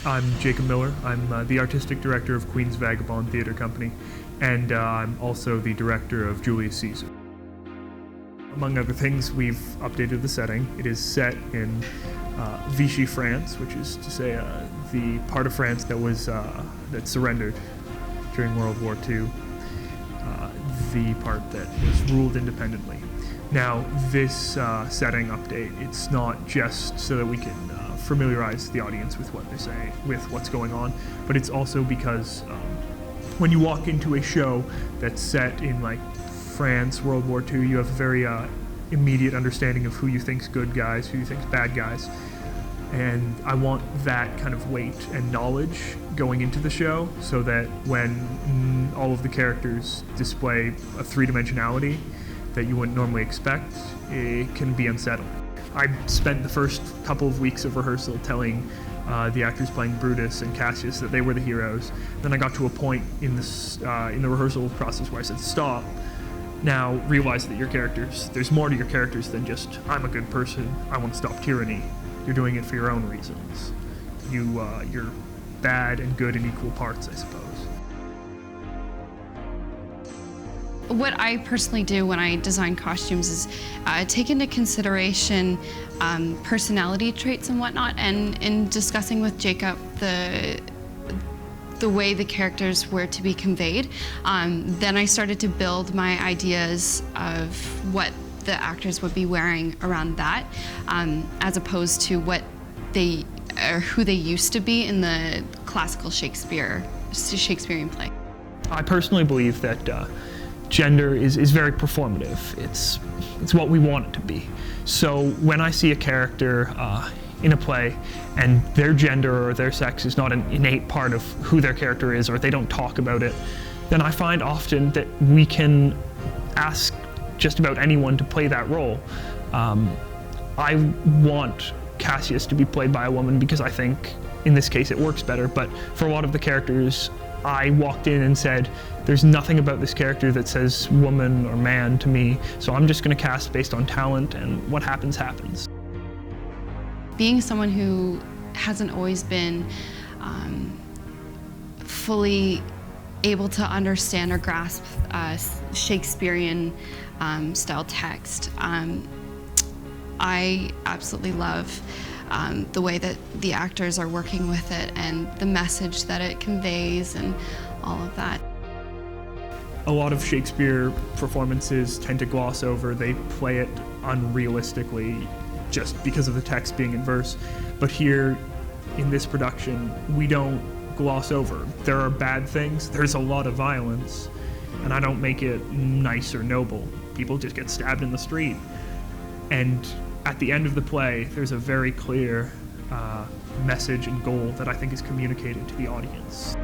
I'm Jacob Miller. I'm the artistic director of Queen's Vagabond Theatre Company, and I'm also the director of Julius Caesar. Among other things, we've updated the setting. It is set in Vichy, France, which is to say the part of France that was that surrendered during World War II, the part that was ruled independently. Now, this setting update, it's not just so that we can familiarize the audience with what they say, with what's going on, but it's also because when you walk into a show that's set in like France, World War II, you have a very immediate understanding of who you think's good guys, who you think's bad guys, and I want that kind of weight and knowledge going into the show so that when all of the characters display a three-dimensionality that you wouldn't normally expect, it can be unsettling. I spent the first couple of weeks of rehearsal telling the actors playing Brutus and Cassius that they were the heroes. Then I got to a point in the rehearsal process where I said, stop. Now realize that your characters, there's more to your characters than just, I'm a good person, I want to stop tyranny. You're doing it for your own reasons. You're bad and good in equal parts, I suppose. What I personally do when I design costumes is take into consideration personality traits and whatnot, and in discussing with Jacob the way the characters were to be conveyed, then I started to build my ideas of what the actors would be wearing around that, as opposed to what they or who they used to be in the classical Shakespearean play. I personally believe that gender is very performative. It's what we want it to be. So when I see a character in a play and their gender or their sex is not an innate part of who their character is, or they don't talk about it, then I find often that we can ask just about anyone to play that role. I want Cassius to be played by a woman because I think in this case it works better, but for a lot of the characters I walked in and said, there's nothing about this character that says woman or man to me, so I'm just going to cast based on talent, and what happens, happens. Being someone who hasn't always been fully able to understand or grasp Shakespearean style text, I absolutely love the way that the actors are working with it and the message that it conveys and all of that. A lot of Shakespeare performances tend to gloss over. They play it unrealistically just because of the text being in verse. But here, in this production, we don't gloss over. There are bad things, there's a lot of violence, and I don't make it nice or noble. People just get stabbed in the street. And at the end of the play, there's a very clear message and goal that I think is communicated to the audience.